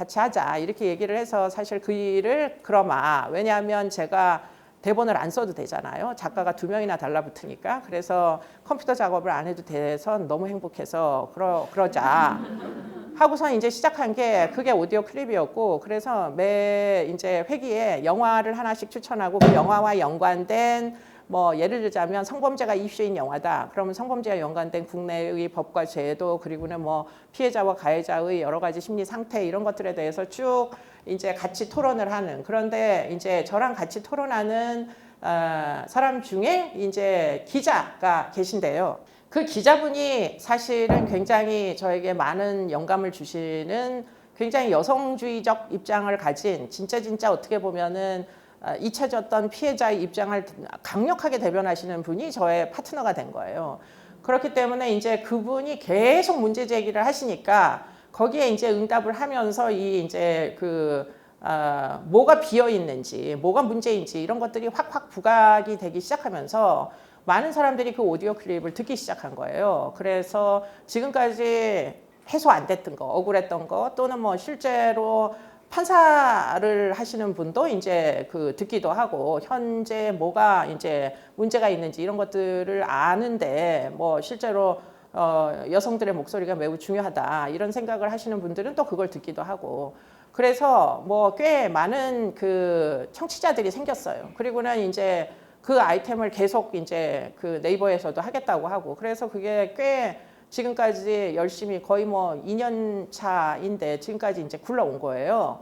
같이 하자 이렇게 얘기를 해서 사실 그 일을 그러마 왜냐하면 제가 대본을 안 써도 되잖아요. 작가가 2명이나 달라붙으니까. 그래서 컴퓨터 작업을 안 해도 돼서 너무 행복해서 그러자 하고선 이제 시작한 게 그게 오디오 클립이었고 그래서 매 이제 회기에 영화를 하나씩 추천하고 그 영화와 연관된 뭐 예를 들자면 성범죄가 이슈인 영화다. 그러면 성범죄와 연관된 국내의 법과 제도 그리고는 뭐 피해자와 가해자의 여러 가지 심리 상태 이런 것들에 대해서 쭉 이제 같이 토론을 하는 그런데 이제 저랑 같이 토론하는 사람 중에 이제 기자가 계신데요. 그 기자분이 사실은 굉장히 저에게 많은 영감을 주시는 굉장히 여성주의적 입장을 가진 진짜 어떻게 보면은 잊혀졌던 피해자의 입장을 강력하게 대변하시는 분이 저의 파트너가 된 거예요. 그렇기 때문에 이제 그분이 계속 문제 제기를 하시니까 거기에 이제 응답을 하면서 이 이제 뭐가 비어 있는지, 뭐가 문제인지 이런 것들이 확 부각이 되기 시작하면서 많은 사람들이 그 오디오 클립을 듣기 시작한 거예요. 그래서 지금까지 해소 안 됐던 거, 억울했던 거 또는 뭐 실제로 판사를 하시는 분도 이제 듣기도 하고 현재 뭐가 이제 문제가 있는지 이런 것들을 아는데 뭐 실제로 여성들의 목소리가 매우 중요하다 이런 생각을 하시는 분들은 또 그걸 듣기도 하고 그래서 뭐 꽤 많은 청취자들이 생겼어요. 그리고는 이제 그 아이템을 계속 이제 네이버에서도 하겠다고 하고 그래서 그게 꽤 지금까지 열심히 거의 뭐 2년 차인데 지금까지 이제 굴러온 거예요.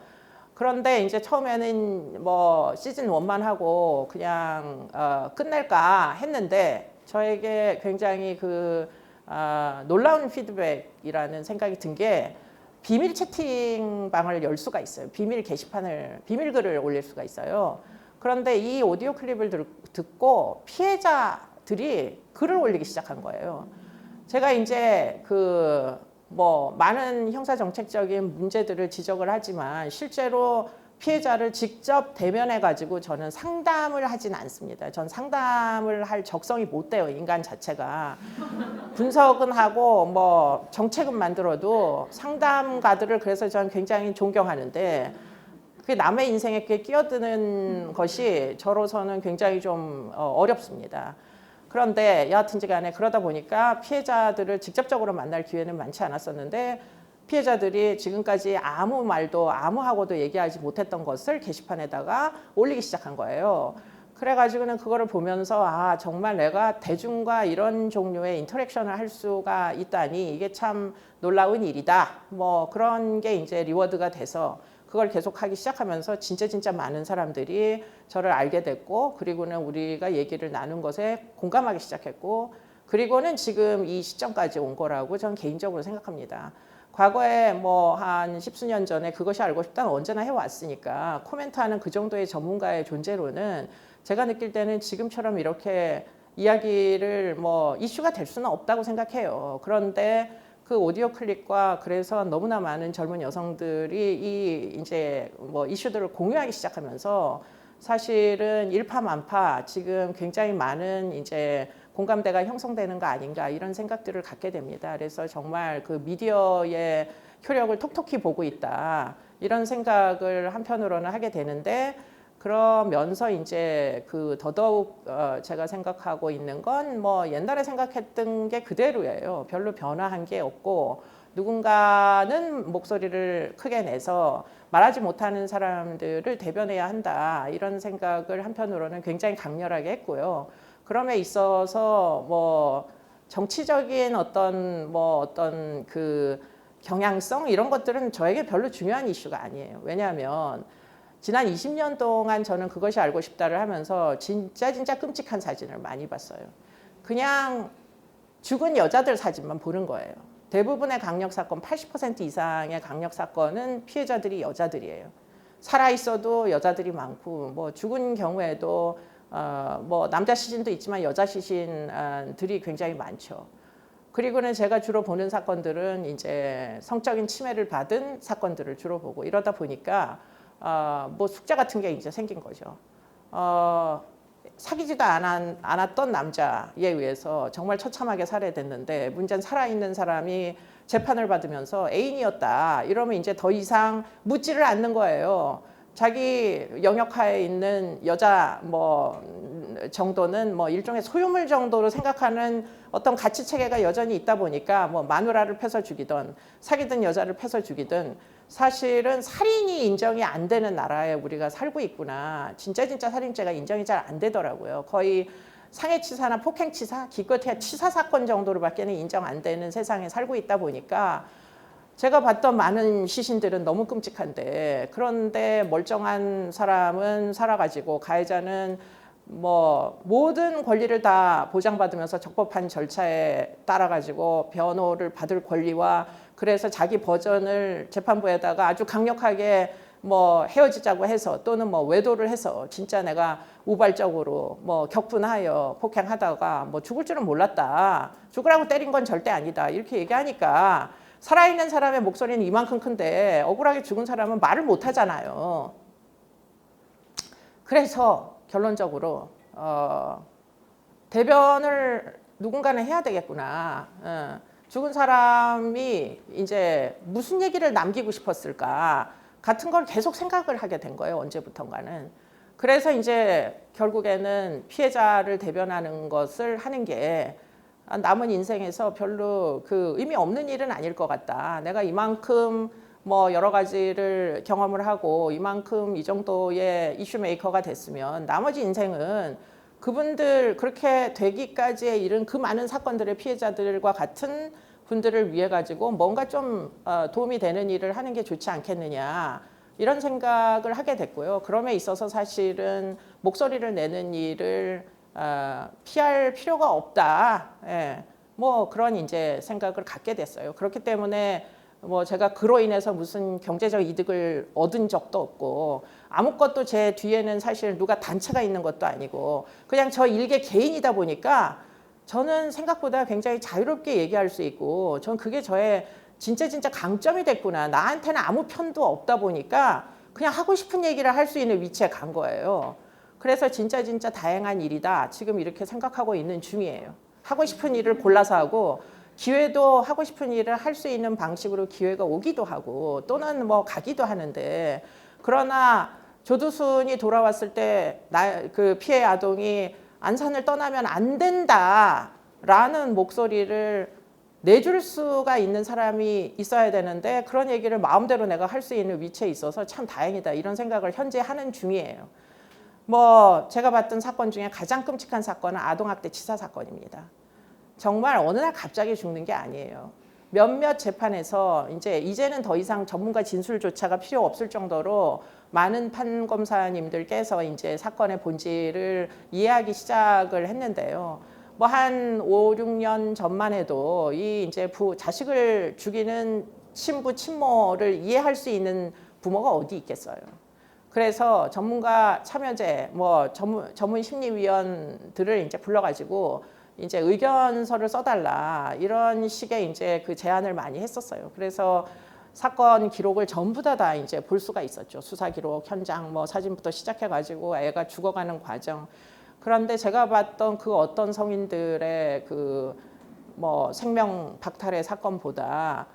그런데 이제 처음에는 뭐 시즌 1만 하고 그냥 끝낼까 했는데 저에게 굉장히 놀라운 피드백이라는 생각이 든 게 비밀 채팅방을 열 수가 있어요. 비밀 게시판을 비밀글을 올릴 수가 있어요. 그런데 이 오디오 클립을 듣고 피해자들이 글을 올리기 시작한 거예요. 제가 이제 뭐 많은 형사 정책적인 문제들을 지적을 하지만 실제로 피해자를 직접 대면해 가지고 저는 상담을 하진 않습니다. 전 상담을 할 적성이 못 돼요. 인간 자체가. 분석은 하고 뭐 정책은 만들어도 상담가들을 그래서 저는 굉장히 존경하는데 그게 남의 인생에 끼어드는 것이 저로서는 굉장히 좀 어렵습니다. 그런데 여하튼지 간에 그러다 보니까 피해자들을 직접적으로 만날 기회는 많지 않았었는데 피해자들이 지금까지 아무 말도 아무하고도 얘기하지 못했던 것을 게시판에다가 올리기 시작한 거예요. 그래가지고는 그거를 보면서 아 정말 내가 대중과 이런 종류의 인터랙션을 할 수가 있다니 이게 참 놀라운 일이다. 뭐 그런 게 이제 리워드가 돼서 그걸 계속 하기 시작하면서 진짜 많은 사람들이 저를 알게 됐고 그리고는 우리가 얘기를 나눈 것에 공감하기 시작했고 그리고는 지금 이 시점까지 온 거라고 저는 개인적으로 생각합니다. 과거에 뭐 한 10수년 전에 그것이 알고 싶다는 언제나 해왔으니까 코멘트하는 그 정도의 전문가의 존재로는 제가 느낄 때는 지금처럼 이렇게 이야기를 뭐 이슈가 될 수는 없다고 생각해요. 그런데 그 오디오 클립과 그래서 너무나 많은 젊은 여성들이 이 이제 뭐 이슈들을 공유하기 시작하면서 사실은 일파만파 지금 굉장히 많은 이제 공감대가 형성되는 거 아닌가 이런 생각들을 갖게 됩니다. 그래서 정말 그 미디어의 효력을 톡톡히 보고 있다 이런 생각을 한편으로는 하게 되는데 그러면서 이제 더더욱 제가 생각하고 있는 건 뭐 옛날에 생각했던 게 그대로예요. 별로 변화한 게 없고 누군가는 목소리를 크게 내서 말하지 못하는 사람들을 대변해야 한다 이런 생각을 한편으로는 굉장히 강렬하게 했고요. 그럼에 있어서 뭐 정치적인 어떤 경향성 이런 것들은 저에게 별로 중요한 이슈가 아니에요. 왜냐하면 지난 20년 동안 저는 그것이 알고 싶다를 하면서 진짜 끔찍한 사진을 많이 봤어요. 그냥 죽은 여자들 사진만 보는 거예요. 대부분의 강력사건, 80% 이상의 강력사건은 피해자들이 여자들이에요. 살아있어도 여자들이 많고 뭐 죽은 경우에도 뭐 남자 시신도 있지만 여자 시신들이 굉장히 많죠. 그리고는 제가 주로 보는 사건들은 이제 성적인 침해를 받은 사건들을 주로 보고 이러다 보니까 뭐 숙제 같은 게 이제 생긴 거죠. 사귀지도 않았던 남자에 의해서 정말 처참하게 살해됐는데 문제는 살아있는 사람이 재판을 받으면서 애인이었다. 이러면 이제 더 이상 묻지를 않는 거예요. 자기 영역하에 있는 여자 뭐 정도는 뭐 일종의 소유물 정도로 생각하는 어떤 가치 체계가 여전히 있다 보니까 뭐 마누라를 패서 죽이든 사귀던 여자를 패서 죽이든 사실은 살인이 인정이 안 되는 나라에 우리가 살고 있구나. 진짜 살인죄가 인정이 잘 안 되더라고요. 거의 상해치사나 폭행치사, 기껏해야 치사 사건 정도로밖에는 인정 안 되는 세상에 살고 있다 보니까 제가 봤던 많은 시신들은 너무 끔찍한데 그런데 멀쩡한 사람은 살아가지고 가해자는 뭐 모든 권리를 다 보장받으면서 적법한 절차에 따라가지고 변호를 받을 권리와 그래서 자기 버전을 재판부에다가 아주 강력하게 뭐 헤어지자고 해서 또는 뭐 외도를 해서 진짜 내가 우발적으로 뭐 격분하여 폭행하다가 뭐 죽을 줄은 몰랐다. 죽으라고 때린 건 절대 아니다. 이렇게 얘기하니까 살아있는 사람의 목소리는 이만큼 큰데 억울하게 죽은 사람은 말을 못 하잖아요. 그래서 결론적으로 대변을 누군가는 해야 되겠구나. 죽은 사람이 이제 무슨 얘기를 남기고 싶었을까 같은 걸 계속 생각을 하게 된 거예요. 언제부턴가는. 그래서 이제 결국에는 피해자를 대변하는 것을 하는 게 남은 인생에서 별로 그 의미 없는 일은 아닐 것 같다. 내가 이만큼 뭐 여러 가지를 경험을 하고 이만큼 이 정도의 이슈 메이커가 됐으면 나머지 인생은 그분들 그렇게 되기까지에 이른 그 많은 사건들의 피해자들과 같은 분들을 위해 가지고 뭔가 좀 도움이 되는 일을 하는 게 좋지 않겠느냐 이런 생각을 하게 됐고요. 그럼에 있어서 사실은 목소리를 내는 일을 피할 필요가 없다. 예. 뭐 그런 이제 생각을 갖게 됐어요. 그렇기 때문에 뭐 제가 그로 인해서 무슨 경제적 이득을 얻은 적도 없고 아무것도 제 뒤에는 사실 누가 단체가 있는 것도 아니고 그냥 저 일개 개인이다 보니까 저는 생각보다 굉장히 자유롭게 얘기할 수 있고 전 그게 저의 진짜 강점이 됐구나. 나한테는 아무 편도 없다 보니까 그냥 하고 싶은 얘기를 할 수 있는 위치에 간 거예요. 그래서 진짜 다양한 일이다. 지금 이렇게 생각하고 있는 중이에요. 하고 싶은 일을 골라서 하고 기회도 하고 싶은 일을 할 수 있는 방식으로 기회가 오기도 하고 또는 뭐 가기도 하는데 그러나 조두순이 돌아왔을 때 그 피해 아동이 안산을 떠나면 안 된다라는 목소리를 내줄 수가 있는 사람이 있어야 되는데 그런 얘기를 마음대로 내가 할 수 있는 위치에 있어서 참 다행이다 이런 생각을 현재 하는 중이에요. 뭐 제가 봤던 사건 중에 가장 끔찍한 사건은 아동학대 치사 사건입니다. 정말 어느 날 갑자기 죽는 게 아니에요. 몇몇 재판에서 이제는 더 이상 전문가 진술조차가 필요 없을 정도로 많은 판검사님들께서 이제 사건의 본질을 이해하기 시작을 했는데요. 뭐 한 5, 6년 전만 해도 이 이제 자식을 죽이는 친부, 친모를 이해할 수 있는 부모가 어디 있겠어요. 그래서 전문가 참여제, 뭐 전문 심리위원들을 이제 불러가지고 이제 의견서를 써달라 이런 식의 이제 그 제안을 많이 했었어요. 그래서 사건 기록을 전부 다 이제 볼 수가 있었죠. 수사 기록, 현장, 뭐 사진부터 시작해가지고 애가 죽어가는 과정. 그런데 제가 봤던 그 어떤 성인들의 그 뭐 생명 박탈의 사건보다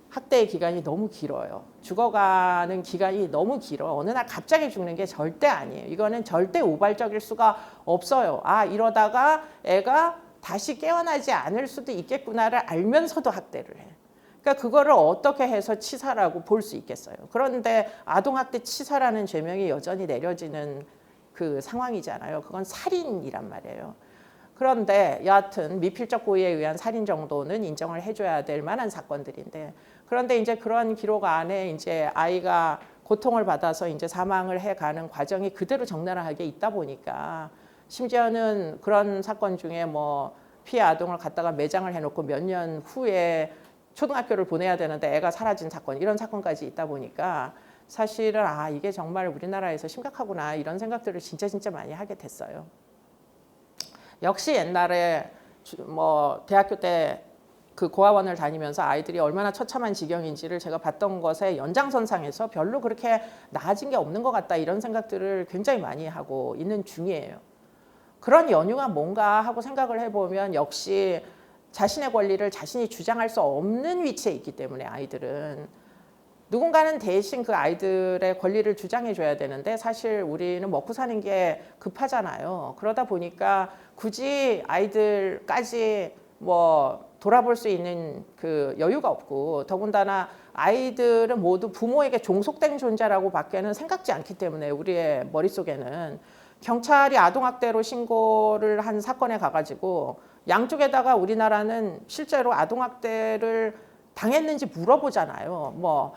학대의 기간이 너무 길어요. 죽어가는 기간이 너무 길어. 어느 날 갑자기 죽는 게 절대 아니에요. 이거는 절대 우발적일 수가 없어요. 아, 이러다가 애가 다시 깨어나지 않을 수도 있겠구나를 알면서도 학대를 해. 그러니까 그거를 어떻게 해서 치사라고 볼 수 있겠어요. 그런데 아동학대 치사라는 죄명이 여전히 내려지는 그 상황이잖아요. 그건 살인이란 말이에요. 그런데 여하튼 미필적 고의에 의한 살인 정도는 인정을 해줘야 될 만한 사건들인데 그런데 이제 그런 기록 안에 이제 아이가 고통을 받아서 이제 사망을 해가는 과정이 그대로 적나라하게 있다 보니까 심지어는 그런 사건 중에 뭐 피해 아동을 갖다가 매장을 해놓고 몇 년 후에 초등학교를 보내야 되는데 애가 사라진 사건 이런 사건까지 있다 보니까 사실은 아 이게 정말 우리나라에서 심각하구나 이런 생각들을 진짜 많이 하게 됐어요. 역시 옛날에 뭐 대학교 때 그 고아원을 다니면서 아이들이 얼마나 처참한 지경인지를 제가 봤던 것의 연장선상에서 별로 그렇게 나아진 게 없는 것 같다 이런 생각들을 굉장히 많이 하고 있는 중이에요. 그런 연유가 뭔가 하고 생각을 해보면 역시 자신의 권리를 자신이 주장할 수 없는 위치에 있기 때문에 아이들은 누군가는 대신 그 아이들의 권리를 주장해 줘야 되는데 사실 우리는 먹고 사는 게 급하잖아요. 그러다 보니까 굳이 아이들까지 뭐 돌아볼 수 있는 그 여유가 없고 더군다나 아이들은 모두 부모에게 종속된 존재라고 밖에는 생각지 않기 때문에 우리의 머릿속에는 경찰이 아동학대로 신고를 한 사건에 가가지고 양쪽에다가 우리나라는 실제로 아동학대를 당했는지 물어보잖아요. 뭐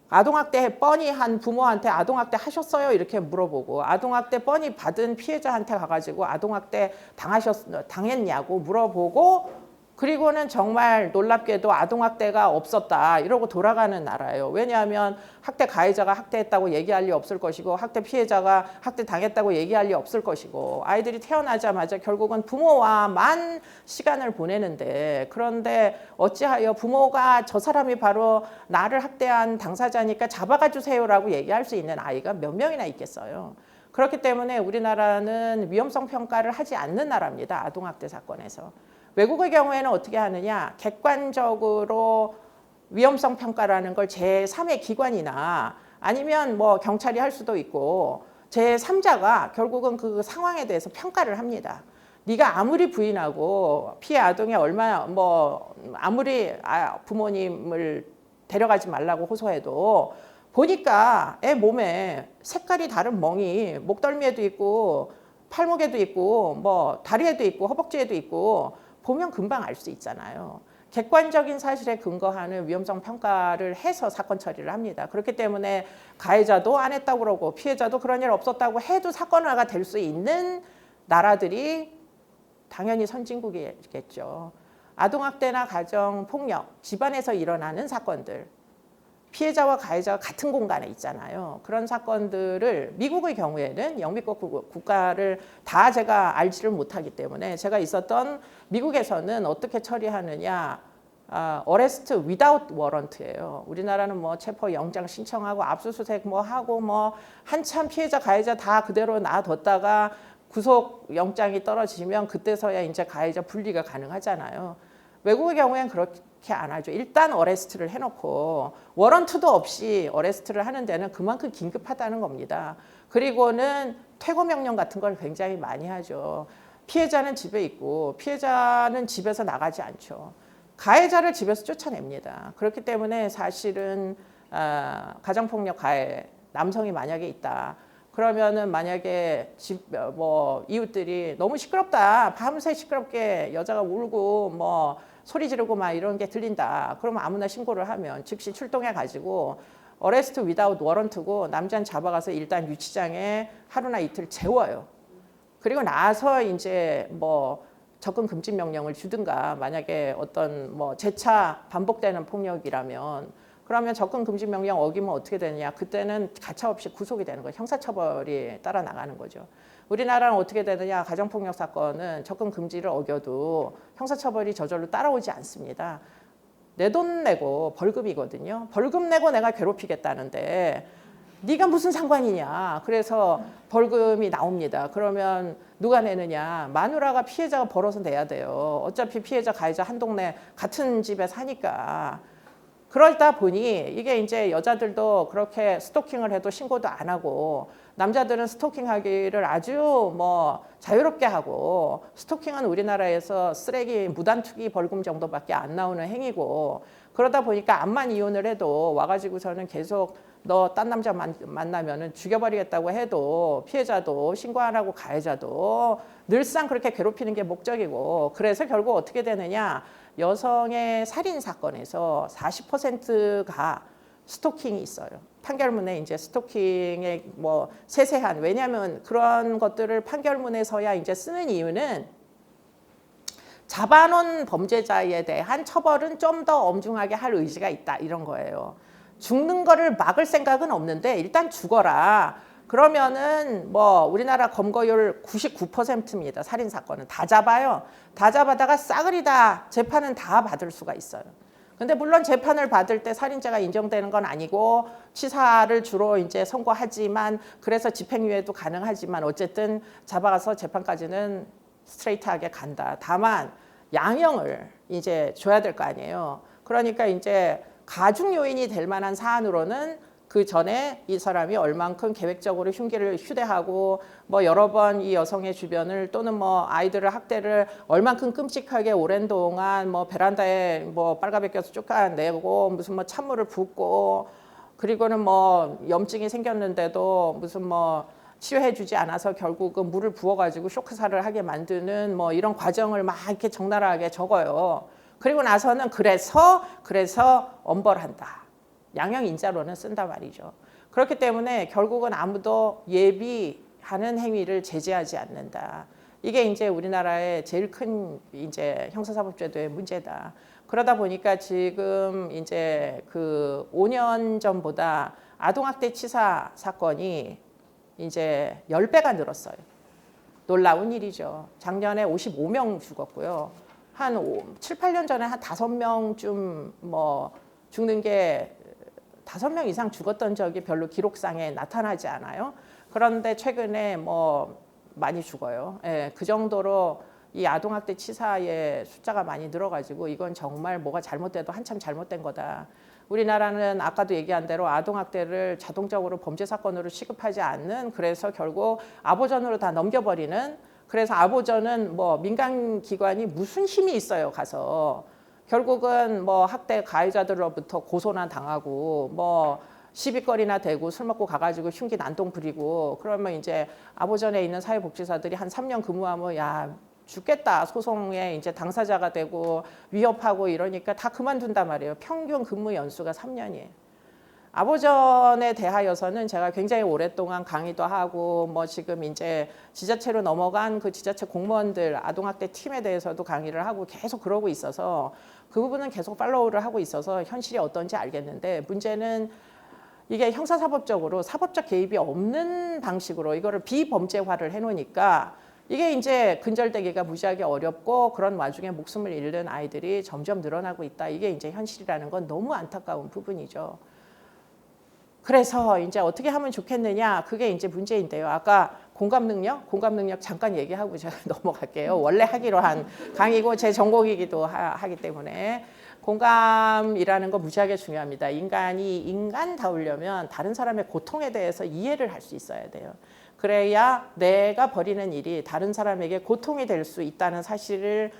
아동학대 뻔히 한 부모한테 아동학대 하셨어요? 이렇게 물어보고 아동학대 뻔히 받은 피해자한테 가가지고 아동학대 당했냐고 물어보고 그리고는 정말 놀랍게도 아동학대가 없었다 이러고 돌아가는 나라예요. 왜냐하면 학대 가해자가 학대했다고 얘기할 리 없을 것이고 학대 피해자가 학대 당했다고 얘기할 리 없을 것이고 아이들이 태어나자마자 결국은 부모와만 시간을 보내는데 그런데 어찌하여 부모가 저 사람이 바로 나를 학대한 당사자니까 잡아가 주세요라고 얘기할 수 있는 아이가 몇 명이나 있겠어요. 그렇기 때문에 우리나라는 위험성 평가를 하지 않는 나라입니다. 아동학대 사건에서. 외국의 경우에는 어떻게 하느냐 객관적으로 위험성 평가라는 걸 제3의 기관이나 아니면 뭐 경찰이 할 수도 있고 제3자가 결국은 그 상황에 대해서 평가를 합니다. 네가 아무리 부인하고 피해 아동이 얼마나 뭐 아무리 부모님을 데려가지 말라고 호소해도 보니까 애 몸에 색깔이 다른 멍이 목덜미에도 있고 팔목에도 있고 뭐 다리에도 있고 허벅지에도 있고 보면 금방 알 수 있잖아요. 객관적인 사실에 근거하는 위험성 평가를 해서 사건 처리를 합니다. 그렇기 때문에 가해자도 안 했다고 그러고 피해자도 그런 일 없었다고 해도 사건화가 될 수 있는 나라들이 당연히 선진국이겠죠. 아동학대나 가정폭력, 집안에서 일어나는 사건들 피해자와 가해자가 같은 공간에 있잖아요. 그런 사건들을 미국의 경우에는 영미권 국가를 다 제가 알지를 못하기 때문에 제가 있었던 미국에서는 어떻게 처리하느냐 어레스트 without warrant예요. 우리나라는 뭐 체포 영장 신청하고 압수수색 뭐 하고 뭐 한참 피해자 가해자 다 그대로 놔뒀다가 구속 영장이 떨어지면 그때서야 이제 가해자 분리가 가능하잖아요. 외국의 경우에는 그렇게 안 하죠. 일단 어레스트를 해놓고 워런트도 없이 어레스트를 하는 데는 그만큼 긴급하다는 겁니다. 그리고는 퇴거 명령 같은 걸 굉장히 많이 하죠. 피해자는 집에 있고 피해자는 집에서 나가지 않죠. 가해자를 집에서 쫓아냅니다. 그렇기 때문에 사실은 가정폭력 가해 남성이 만약에 있다. 그러면은 만약에 뭐 이웃들이 너무 시끄럽다. 밤새 시끄럽게 여자가 울고 뭐 소리 지르고 막 이런 게 들린다. 그러면 아무나 신고를 하면 즉시 출동해 가지고 어레스트 위다웃 워런트고 남자는 잡아가서 일단 유치장에 하루나 이틀 재워요. 그리고 나서 이제 뭐 접근 금지 명령을 주든가 만약에 어떤 뭐 재차 반복되는 폭력이라면 그러면 접근 금지 명령 어기면 어떻게 되느냐. 그때는 가차없이 구속이 되는 거예요. 형사처벌이 따라 나가는 거죠. 우리나라는 어떻게 되느냐. 가정폭력 사건은 접근 금지를 어겨도 형사처벌이 저절로 따라오지 않습니다. 내 돈 내고 벌금이거든요. 벌금 내고 내가 괴롭히겠다는데 네가 무슨 상관이냐. 그래서 벌금이 나옵니다. 그러면 누가 내느냐. 마누라가 피해자가 벌어서 내야 돼요. 어차피 피해자 가해자 한 동네 같은 집에 사니까. 그러다 보니 이게 이제 여자들도 그렇게 스토킹을 해도 신고도 안 하고 남자들은 스토킹하기를 아주 뭐 자유롭게 하고 스토킹은 우리나라에서 쓰레기 무단 투기 벌금 정도밖에 안 나오는 행위고 그러다 보니까 암만 이혼을 해도 와가지고 저는 계속 너 딴 남자 만나면은 죽여버리겠다고 해도 피해자도 신고 안 하고 가해자도 늘상 그렇게 괴롭히는 게 목적이고 그래서 결국 어떻게 되느냐. 여성의 살인 사건에서 40%가 스토킹이 있어요. 판결문에 이제 스토킹의 뭐 세세한 왜냐하면 그런 것들을 판결문에서야 이제 쓰는 이유는 잡아놓은 범죄자에 대한 처벌은 좀 더 엄중하게 할 의지가 있다 이런 거예요. 죽는 거를 막을 생각은 없는데 일단 죽어라. 그러면은 뭐 우리나라 검거율 99%입니다. 살인 사건은 다 잡아요. 다 잡아다가 싸그리 다 재판은 다 받을 수가 있어요. 근데 물론 재판을 받을 때 살인죄가 인정되는 건 아니고 치사를 주로 이제 선고하지만 그래서 집행유예도 가능하지만 어쨌든 잡아가서 재판까지는 스트레이트하게 간다. 다만 양형을 이제 줘야 될 거 아니에요. 그러니까 이제 가중 요인이 될 만한 사안으로는 그 전에 이 사람이 얼만큼 계획적으로 흉기를 휴대하고 뭐 여러 번 이 여성의 주변을 또는 뭐 아이들을 학대를 얼만큼 끔찍하게 오랜 동안 뭐 베란다에 뭐 빨가벗 껴서 쫓아내고 무슨 뭐 찬물을 붓고 그리고는 뭐 염증이 생겼는데도 무슨 뭐 치료해주지 않아서 결국은 물을 부어가지고 쇼크살을 하게 만드는 뭐 이런 과정을 막 이렇게 적나라하게 적어요. 그리고 나서는 그래서 엄벌한다. 양형 인자로는 쓴단 말이죠. 그렇기 때문에 결국은 아무도 예비하는 행위를 제재하지 않는다. 이게 이제 우리나라의 제일 큰 이제 형사사법제도의 문제다. 그러다 보니까 지금 이제 그 5년 전보다 아동학대 치사 사건이 이제 10배가 늘었어요. 놀라운 일이죠. 작년에 55명 죽었고요. 한 7, 8년 전에 한 5명쯤 뭐 죽는 게 5명 이상 죽었던 적이 별로 기록상에 나타나지 않아요. 그런데 최근에 뭐 많이 죽어요. 예, 그 정도로 이 아동학대 치사의 숫자가 많이 늘어가지고 이건 정말 뭐가 잘못돼도 한참 잘못된 거다. 우리나라는 아까도 얘기한 대로 아동학대를 자동적으로 범죄 사건으로 취급하지 않는 그래서 결국 아보전으로 다 넘겨버리는 그래서 아보전은 뭐 민간기관이 무슨 힘이 있어요 가서 결국은 뭐 학대 가해자들로부터 고소나 당하고 뭐 시비거리나 되고 술 먹고 가가지고 흉기 난동 부리고 그러면 이제 아보전에 있는 사회복지사들이 한 3년 근무하면 야 죽겠다 소송에 이제 당사자가 되고 위협하고 이러니까 다 그만둔단 말이에요. 평균 근무 연수가 3년이에요. 아보전에 대하여서는 제가 굉장히 오랫동안 강의도 하고 뭐 지금 이제 지자체로 넘어간 그 지자체 공무원들 아동학대 팀에 대해서도 강의를 하고 계속 그러고 있어서 그 부분은 계속 팔로우를 하고 있어서 현실이 어떤지 알겠는데 문제는 이게 형사사법적으로 사법적 개입이 없는 방식으로 이거를 비범죄화를 해놓으니까 이게 이제 근절되기가 무지하게 어렵고 그런 와중에 목숨을 잃는 아이들이 점점 늘어나고 있다. 이게 이제 현실이라는 건 너무 안타까운 부분이죠. 그래서 이제 어떻게 하면 좋겠느냐 그게 이제 문제인데요. 아까 공감 능력 잠깐 얘기하고 제가 넘어갈게요. 원래 하기로 한 강의고 제 전공이기도 하기 때문에 공감이라는 거 무지하게 중요합니다. 인간이 인간다우려면 다른 사람의 고통에 대해서 이해를 할 수 있어야 돼요. 그래야 내가 벌이는 일이 다른 사람에게 고통이 될 수 있다는 사실을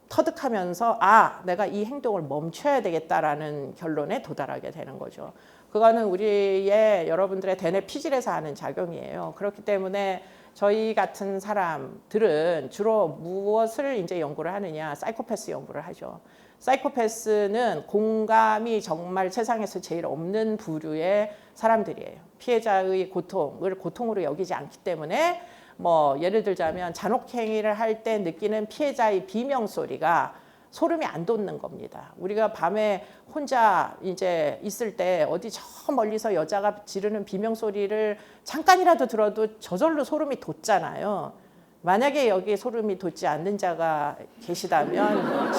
터득하면서 아, 내가 이 행동을 멈춰야 되겠다라는 결론에 도달하게 되는 거죠. 그거는 우리의 여러분들의 대뇌 피질에서 하는 작용이에요. 그렇기 때문에 저희 같은 사람들은 주로 무엇을 이제 연구를 하느냐, 사이코패스 연구를 하죠. 사이코패스는 공감이 정말 세상에서 제일 없는 부류의 사람들이에요. 피해자의 고통을 고통으로 여기지 않기 때문에 뭐 예를 들자면 잔혹행위를 할 때 느끼는 피해자의 비명소리가 소름이 안 돋는 겁니다. 우리가 밤에 혼자 이제 있을 때 어디 저 멀리서 여자가 지르는 비명소리를 잠깐이라도 들어도 저절로 소름이 돋잖아요. 만약에 여기 소름이 돋지 않는 자가 계시다면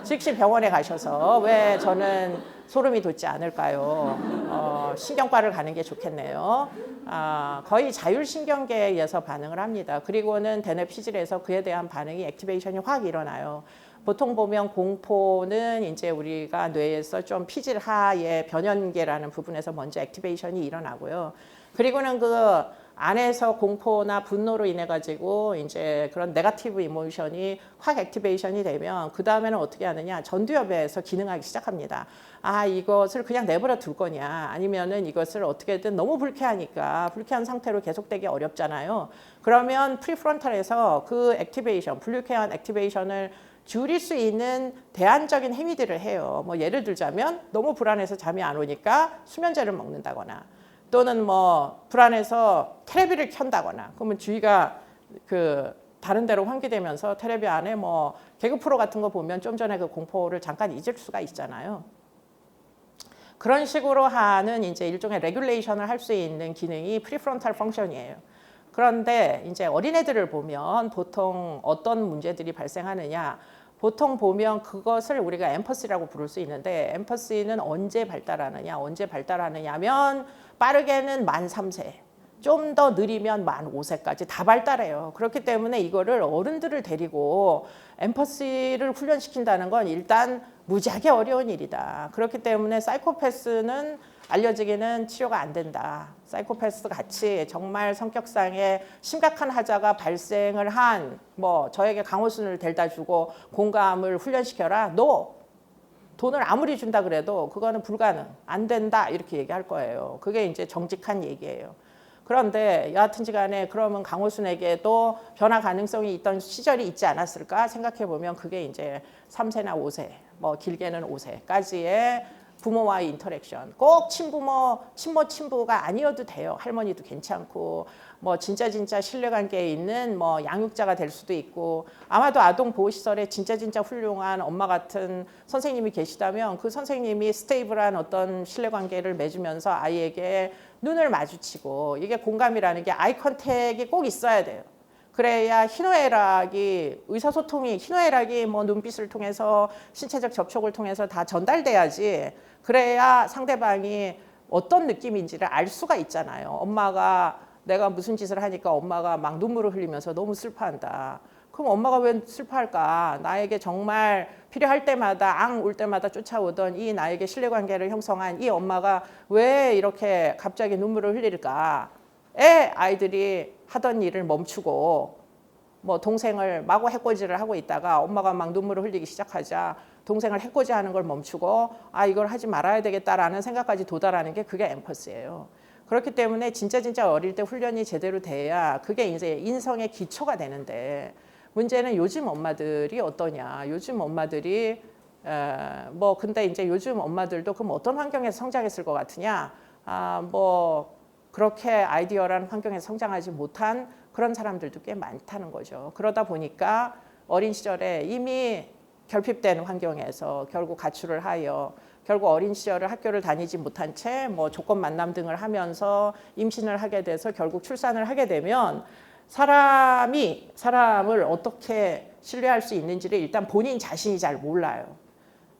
즉시 병원에 가셔서 왜 저는 소름이 돋지 않을까요? 신경과를 가는 게 좋겠네요. 거의 자율신경계에서 반응을 합니다. 그리고는 대뇌 피질에서 그에 대한 반응이 액티베이션이 확 일어나요. 보통 보면 공포는 이제 우리가 뇌에서 좀 피질 하의 변연계라는 부분에서 먼저 액티베이션이 일어나고요. 그리고는 그 안에서 공포나 분노로 인해 가지고 이제 그런 네거티브 이모션이 확 액티베이션이 되면 그 다음에는 어떻게 하느냐 전두엽에서 기능하기 시작합니다. 아 이것을 그냥 내버려 둘 거냐 아니면은 이것을 어떻게든 너무 불쾌하니까 불쾌한 상태로 계속되기 어렵잖아요. 그러면 프리프론탈에서 그 액티베이션 불쾌한 액티베이션을 줄일 수 있는 대안적인 행위들을 해요. 뭐 예를 들자면 너무 불안해서 잠이 안 오니까 수면제를 먹는다거나 또는 뭐 불안해서 테레비를 켠다거나 그러면 주의가 그 다른 데로 환기되면서 테레비 안에 뭐 개그 프로 같은 거 보면 좀 전에 그 공포를 잠깐 잊을 수가 있잖아요. 그런 식으로 하는 이제 일종의 레귤레이션을 할 수 있는 기능이 프리프론탈 펑션이에요. 그런데 이제 어린애들을 보면 보통 어떤 문제들이 발생하느냐 보통 보면 그것을 우리가 엠퍼시라고 부를 수 있는데 엠퍼시는 언제 발달하느냐면 빠르게는 만 3세, 좀 더 느리면 만 5세까지 다 발달해요. 그렇기 때문에 이거를 어른들을 데리고 엠퍼시를 훈련시킨다는 건 일단 무지하게 어려운 일이다. 그렇기 때문에 사이코패스는 알려지기는 치료가 안 된다. 사이코패스 같이 정말 성격상의 심각한 하자가 발생을 한 뭐 저에게 강호순을 데려다 주고 공감을 훈련시켜라. No. 돈을 아무리 준다 그래도 그거는 불가능. 안 된다. 이렇게 얘기할 거예요. 그게 이제 정직한 얘기예요. 그런데 여하튼지 간에 그러면 강호순에게도 변화 가능성이 있던 시절이 있지 않았을까 생각해 보면 그게 이제 3세나 5세, 뭐 길게는 5세까지의 부모와의 인터랙션. 꼭 친모가 아니어도 돼요. 할머니도 괜찮고 뭐 진짜 신뢰관계에 있는 뭐 양육자가 될 수도 있고 아마도 아동보호시설에 진짜 훌륭한 엄마 같은 선생님이 계시다면 그 선생님이 스테이블한 어떤 신뢰관계를 맺으면서 아이에게 눈을 마주치고 이게 공감이라는 게 아이 컨택이 꼭 있어야 돼요. 그래야 희노애락이 뭐 눈빛을 통해서 신체적 접촉을 통해서 다 전달돼야지. 그래야 상대방이 어떤 느낌인지를 알 수가 있잖아요. 엄마가 내가 무슨 짓을 하니까 엄마가 막 눈물을 흘리면서 너무 슬퍼한다. 그럼 엄마가 왜 슬퍼할까? 나에게 정말 필요할 때마다 올 때마다 쫓아오던 이 나에게 신뢰관계를 형성한 이 엄마가 왜 이렇게 갑자기 눈물을 흘릴까? 아이들이 하던 일을 멈추고 뭐 동생을 마구 해코지를 하고 있다가 엄마가 막 눈물을 흘리기 시작하자 동생을 해코지하는 걸 멈추고 이걸 하지 말아야 되겠다라는 생각까지 도달하는 게 그게 엠퍼스예요. 그렇기 때문에 진짜 어릴 때 훈련이 제대로 돼야 그게 이제 인성의 기초가 되는데 문제는 요즘 엄마들이 어떠냐. 요즘 엄마들이 근데 이제 요즘 엄마들도 그럼 어떤 환경에서 성장했을 것 같으냐. 그렇게 아이디어라는 환경에서 성장하지 못한 그런 사람들도 꽤 많다는 거죠. 그러다 보니까 어린 시절에 이미 결핍된 환경에서 결국 가출을 하여 결국 어린 시절을 학교를 다니지 못한 채 뭐 조건 만남 등을 하면서 임신을 하게 돼서 결국 출산을 하게 되면 사람을 어떻게 신뢰할 수 있는지를 일단 본인 자신이 잘 몰라요.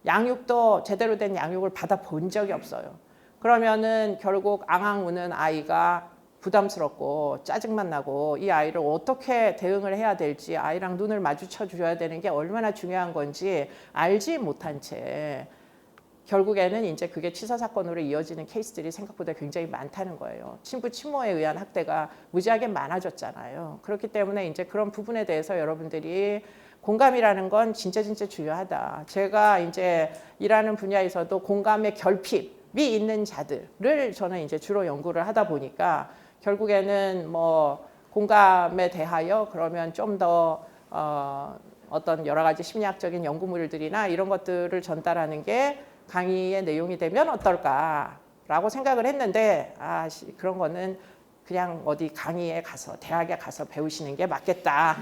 양육도 제대로 된 양육을 받아본 적이 없어요. 그러면은 결국 앙앙 우는 아이가 부담스럽고 짜증만 나고 이 아이를 어떻게 대응을 해야 될지 아이랑 눈을 마주쳐 줘야 되는 게 얼마나 중요한 건지 알지 못한 채 결국에는 이제 그게 치사 사건으로 이어지는 케이스들이 생각보다 굉장히 많다는 거예요. 친부 친모에 의한 학대가 무지하게 많아졌잖아요. 그렇기 때문에 이제 그런 부분에 대해서 여러분들이 공감이라는 건 진짜 중요하다. 제가 이제 일하는 분야에서도 공감의 결핍이 있는 자들을 저는 이제 주로 연구를 하다 보니까 결국에는 뭐 공감에 대하여 그러면 좀 더 어떤 여러 가지 심리학적인 연구물들이나 이런 것들을 전달하는 게 강의의 내용이 되면 어떨까라고 생각을 했는데 그런 거는 그냥 어디 강의에 가서 대학에 가서 배우시는 게 맞겠다.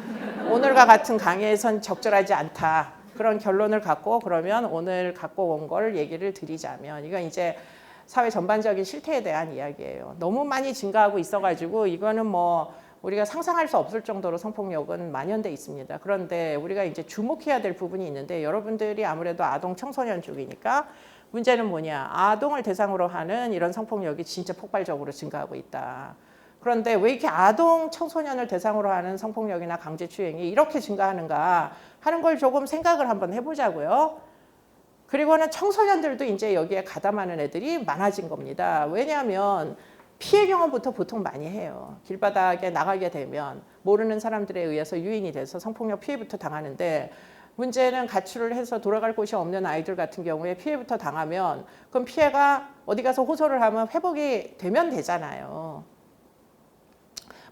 오늘과 같은 강의에선 적절하지 않다. 그런 결론을 갖고 그러면 오늘 갖고 온 걸 얘기를 드리자면 이건 이제 사회 전반적인 실태에 대한 이야기예요. 너무 많이 증가하고 있어가지고 이거는 뭐 우리가 상상할 수 없을 정도로 성폭력은 만연돼 있습니다. 그런데 우리가 이제 주목해야 될 부분이 있는데 여러분들이 아무래도 아동 청소년 쪽이니까 문제는 뭐냐. 아동을 대상으로 하는 이런 성폭력이 진짜 폭발적으로 증가하고 있다. 그런데 왜 이렇게 아동 청소년을 대상으로 하는 성폭력이나 강제추행이 이렇게 증가하는가 하는 걸 조금 생각을 한번 해보자고요. 그리고는 청소년들도 이제 여기에 가담하는 애들이 많아진 겁니다. 왜냐하면 피해 경험부터 보통 많이 해요. 길바닥에 나가게 되면 모르는 사람들에 의해서 유인이 돼서 성폭력 피해부터 당하는데 문제는 가출을 해서 돌아갈 곳이 없는 아이들 같은 경우에 피해부터 당하면 그럼 피해가 어디 가서 호소를 하면 회복이 되면 되잖아요.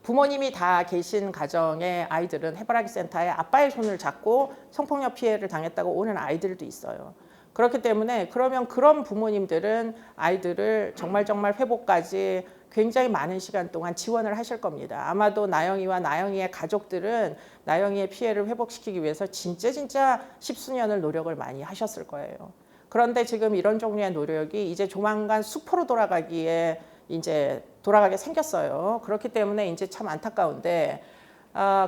부모님이 다 계신 가정의 아이들은 해바라기 센터에 아빠의 손을 잡고 성폭력 피해를 당했다고 오는 아이들도 있어요. 그렇기 때문에 그러면 그런 부모님들은 아이들을 정말 회복까지 굉장히 많은 시간 동안 지원을 하실 겁니다. 아마도 나영이와 나영이의 가족들은 나영이의 피해를 회복시키기 위해서 진짜 십수년을 노력을 많이 하셨을 거예요. 그런데 지금 이런 종류의 노력이 이제 조만간 수포로 돌아가게 생겼어요. 그렇기 때문에 이제 참 안타까운데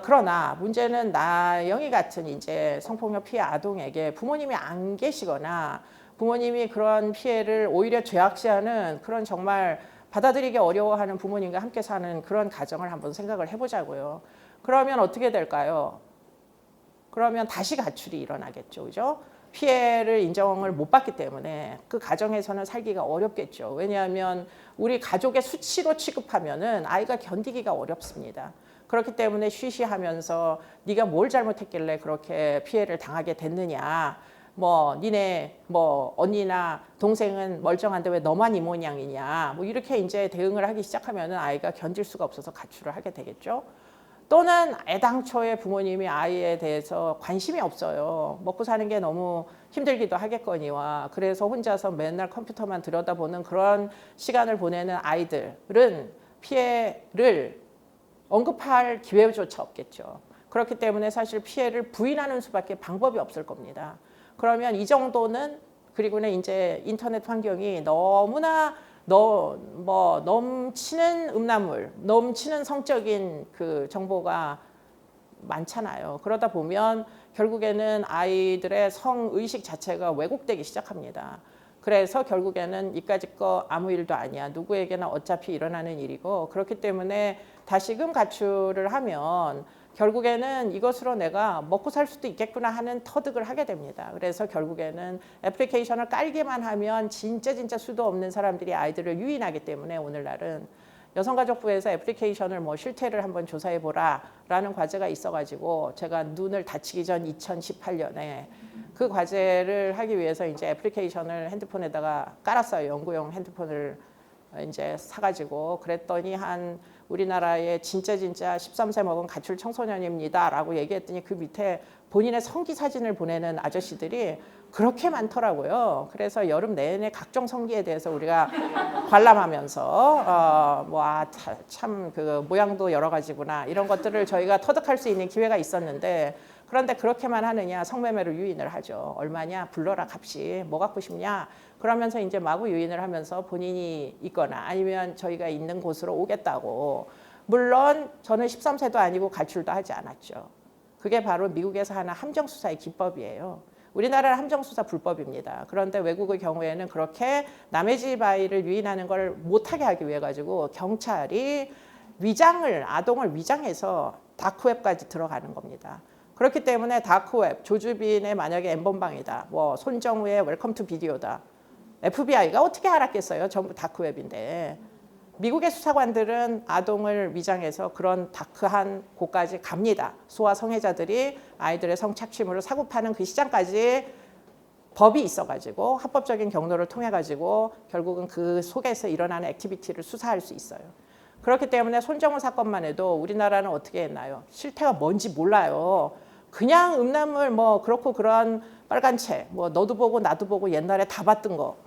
그러나 문제는 나영이 같은 이제 성폭력 피해 아동에게 부모님이 안 계시거나 부모님이 그런 피해를 오히려 죄악시하는 그런 정말 받아들이기 어려워하는 부모님과 함께 사는 그런 가정을 한번 생각을 해보자고요. 그러면 어떻게 될까요? 그러면 다시 가출이 일어나겠죠. 그죠? 피해를 인정을 못 받기 때문에 그 가정에서는 살기가 어렵겠죠. 왜냐하면 우리 가족의 수치로 취급하면은 아이가 견디기가 어렵습니다. 그렇기 때문에 쉬쉬하면서 네가 뭘 잘못했길래 그렇게 피해를 당하게 됐느냐. 뭐 니네 뭐 언니나 동생은 멀쩡한데 왜 너만 이 모양이냐. 뭐 이렇게 이제 대응을 하기 시작하면은 아이가 견딜 수가 없어서 가출을 하게 되겠죠. 또는 애당초에 부모님이 아이에 대해서 관심이 없어요. 먹고 사는 게 너무 힘들기도 하겠거니와 그래서 혼자서 맨날 컴퓨터만 들여다보는 그런 시간을 보내는 아이들은 피해를 언급할 기회조차 없겠죠. 그렇기 때문에 사실 피해를 부인하는 수밖에 방법이 없을 겁니다. 그러면 이 정도는 그리고는 이제 인터넷 환경이 너무나 넘치는 음란물, 넘치는 성적인 그 정보가 많잖아요. 그러다 보면 결국에는 아이들의 성의식 자체가 왜곡되기 시작합니다. 그래서 결국에는 이까짓 거 아무 일도 아니야. 누구에게나 어차피 일어나는 일이고 그렇기 때문에 다시금 가출을 하면 결국에는 이것으로 내가 먹고 살 수도 있겠구나 하는 터득을 하게 됩니다. 그래서 결국에는 애플리케이션을 깔기만 하면 진짜 수도 없는 사람들이 아이들을 유인하기 때문에 오늘날은 여성가족부에서 애플리케이션을 뭐 실태를 한번 조사해 보라라는 과제가 있어가지고 제가 눈을 다치기 전 2018년에 그 과제를 하기 위해서 이제 애플리케이션을 핸드폰에다가 깔았어요. 연구용 핸드폰을 이제 사가지고 그랬더니 한 우리나라의 진짜 13세 먹은 가출 청소년입니다라고 얘기했더니 그 밑에 본인의 성기 사진을 보내는 아저씨들이 그렇게 많더라고요. 그래서 여름 내내 각종 성기에 대해서 우리가 관람하면서 참 그 모양도 여러 가지구나 이런 것들을 저희가 터득할 수 있는 기회가 있었는데 그런데 그렇게만 하느냐 성매매로 유인을 하죠. 얼마냐 불러라 값이 뭐 갖고 싶냐 그러면서 이제 마구 유인을 하면서 본인이 있거나 아니면 저희가 있는 곳으로 오겠다고 물론 저는 13세도 아니고 가출도 하지 않았죠. 그게 바로 미국에서 하는 함정수사의 기법이에요. 우리나라는 함정수사 불법입니다. 그런데 외국의 경우에는 그렇게 남의 집 아이를 유인하는 걸 못하게 하기 위해 가지고 경찰이 아동을 위장해서 다크웹까지 들어가는 겁니다. 그렇기 때문에 다크웹, 조주빈의 만약에 엠번방이다. 뭐 손정우의 웰컴 투 비디오다. FBI가 어떻게 알았겠어요? 전부 다크웹인데. 미국의 수사관들은 아동을 위장해서 그런 다크한 곳까지 갑니다. 소아 성애자들이 아이들의 성착취물을 사고 파는 그 시장까지 법이 있어가지고 합법적인 경로를 통해가지고 결국은 그 속에서 일어나는 액티비티를 수사할 수 있어요. 그렇기 때문에 손정우 사건만 해도 우리나라는 어떻게 했나요? 실태가 뭔지 몰라요. 그냥 음란물 뭐 그렇고 그런 빨간 책, 뭐 너도 보고 나도 보고 옛날에 다 봤던 거.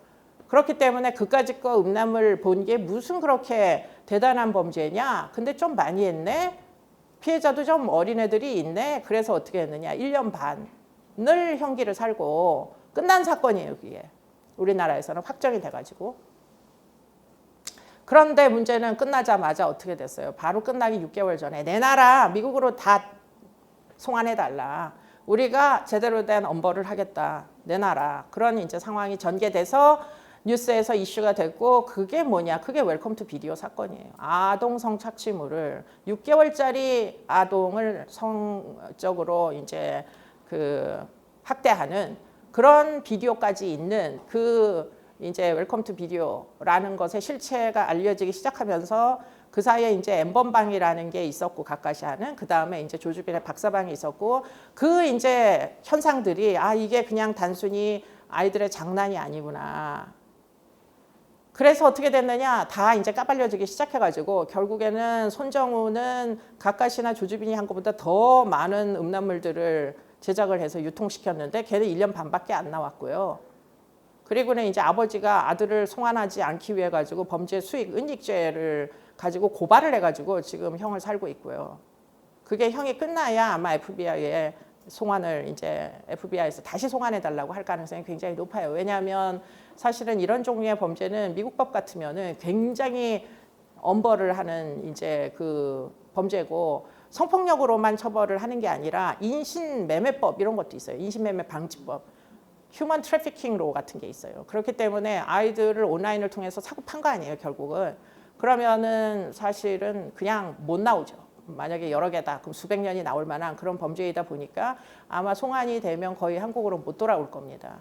그렇기 때문에 그까짓 거 음란물 본 게 무슨 그렇게 대단한 범죄냐? 근데 좀 많이 했네? 피해자도 좀 어린애들이 있네? 그래서 어떻게 했느냐? 1년 반을 형기를 살고 끝난 사건이에요, 그게. 우리나라에서는 확정이 돼가지고. 그런데 문제는 끝나자마자 어떻게 됐어요? 바로 끝나기 6개월 전에 내놔라. 미국으로 다 송환해달라. 우리가 제대로 된 엄벌을 하겠다. 내놔라. 그런 이제 상황이 전개돼서 뉴스에서 이슈가 됐고 그게 뭐냐? 그게 웰컴 투 비디오 사건이에요. 아동 성착취물을 6개월짜리 아동을 성적으로 이제 그 학대하는 그런 비디오까지 있는 그 이제 웰컴 투 비디오라는 것의 실체가 알려지기 시작하면서 그 사이에 이제 엠번방이라는 게 있었고 가까시 하는 그 다음에 이제 조주빈의 박사방이 있었고 그 이제 현상들이 이게 그냥 단순히 아이들의 장난이 아니구나. 그래서 어떻게 됐느냐 다 이제 까발려지기 시작해가지고 결국에는 손정우는 가까시나 조주빈이 한 것보다 더 많은 음란물들을 제작을 해서 유통시켰는데 걔는 1년 반밖에 안 나왔고요. 그리고는 이제 아버지가 아들을 송환하지 않기 위해 가지고 범죄 수익 은닉죄를 가지고 고발을 해가지고 지금 형을 살고 있고요. 그게 형이 끝나야 아마 FBI에 송환을 이제 FBI에서 다시 송환해 달라고 할 가능성이 굉장히 높아요. 왜냐하면 사실은 이런 종류의 범죄는 미국 법 같으면은 굉장히 엄벌을 하는 이제 그 범죄고 성폭력으로만 처벌을 하는 게 아니라 인신매매법 이런 것도 있어요. 인신매매 방지법, 휴먼 트래피킹 로 같은 게 있어요. 그렇기 때문에 아이들을 온라인을 통해서 사고 판 거 아니에요, 결국은. 그러면은 사실은 그냥 못 나오죠. 만약에 여러 개다, 그럼 수백 년이 나올 만한 그런 범죄이다 보니까 아마 송환이 되면 거의 한국으로 못 돌아올 겁니다.